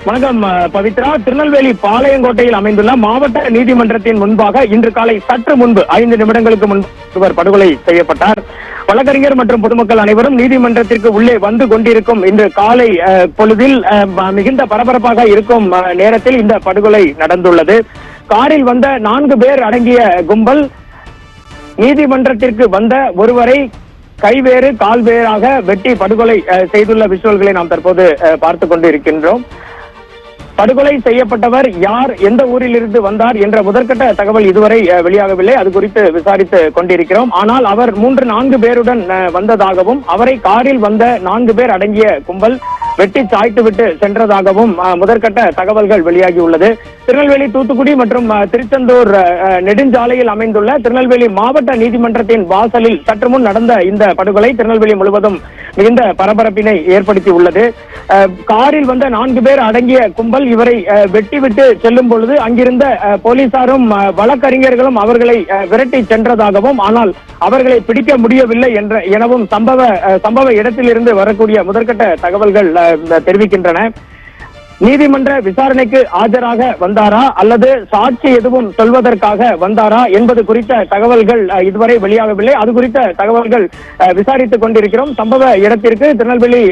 வணக்கம் பவித்ரா. திருநெல்வேலி பாளையங்கோட்டையில் அமைந்துள்ள மாவட்ட நீதிமன்றத்தின் முன்பாக இன்று காலை சற்று முன்பு 5 நிமிடங்களுக்கு முன்பு ஒருவர் படுகொலை செய்யப்பட்டார். வழக்கறிஞர் மற்றும் பொதுமக்கள் அனைவரும் நீதிமன்றத்திற்கு உள்ளே வந்து கொண்டிருக்கும் இன்று காலை பொழுதில் மிகுந்த பரபரப்பாக இருக்கும் நேரத்தில் இந்த படுகொலை நடந்துள்ளது. காரில் வந்த 4 பேர் அடங்கிய கும்பல் நீதிமன்றத்திற்கு வந்த ஒருவரை கைவேறு கால்வேறாக வெட்டி படுகொலை செய்துள்ள விஷுவல்களை நாம் தற்போது பார்த்துக் கொண்டிருக்கின்றோம். படுகொலை செய்யப்பட்டவர் யார், எந்த ஊரில் இருந்து வந்தார் என்ற முதற்கட்ட தகவல் இதுவரை வெளியாகவில்லை. அது குறித்து விசாரித்து கொண்டிருக்கிறோம். ஆனால் அவர் 3-4 பேருடன் வந்ததாகவும் அவரை காரில் வந்த 4 பேர் அடங்கிய கும்பல் வெட்டி சாய்த்துவிட்டு சென்றதாகவும் முதற்கட்ட தகவல்கள் வெளியாகியுள்ளது. திருநெல்வேலி, தூத்துக்குடி மற்றும் திருச்செந்தூர் நெடுஞ்சாலையில் அமைந்துள்ள திருநெல்வேலி மாவட்ட நீதிமன்றத்தின் வாசலில் சற்று முன் நடந்த இந்த படுகொலை திருநெல்வேலி முழுவதும் மிகுந்த பரபரப்பினை ஏற்படுத்தி உள்ளது. காரில் வந்த 4 பேர் அடங்கிய கும்பல் இவரை வெட்டிவிட்டு செல்லும் பொழுது அங்கிருந்த போலீசாரும் வழக்கறிஞர்களும் அவர்களை விரட்டி சென்றதாகவும், ஆனால் அவர்களை பிடிக்க முடியவில்லை எனவும் சம்பவ இடத்திலிருந்து வரக்கூடிய முதற்கட்ட தகவல்கள் தெரிவிக்கின்றன. நீதிமன்ற விசாரணைக்கு ஆஜராக வந்தாரா அல்லது சாட்சி எதுவும் சொல்வதற்காக வந்தாரா என்பது குறித்த தகவல்கள் இதுவரை வெளியாகவில்லை. அது குறித்த தகவல்கள் விசாரித்துக் கொண்டிருக்கிறோம். சம்பவ இடத்திற்கு திருநெல்வேலி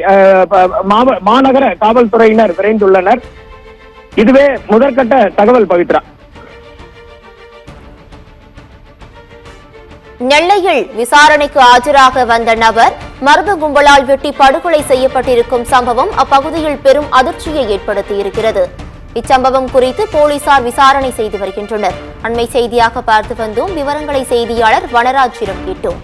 மாநகர காவல்துறையினர் விரைந்துள்ளனர். இதுவே முதற்கட்ட தகவல் பவித்ரா. நெல்லையில் விசாரணைக்கு ஆஜராக வந்த நபர் மர்ம கும்பலால் வெட்டி படுகொலை செய்யப்பட்டிருக்கும் சம்பவம் அப்பகுதியில் பெரும் அதிர்ச்சியை ஏற்படுத்தியிருக்கிறது. இச்சம்பவம் குறித்து போலீசார் விசாரணை செய்து வருகின்றனர். அண்மை செய்தியாக பார்த்து வந்தோம். விவரங்களை செய்தியாளர் வனராஜிடம் கேட்டோம்.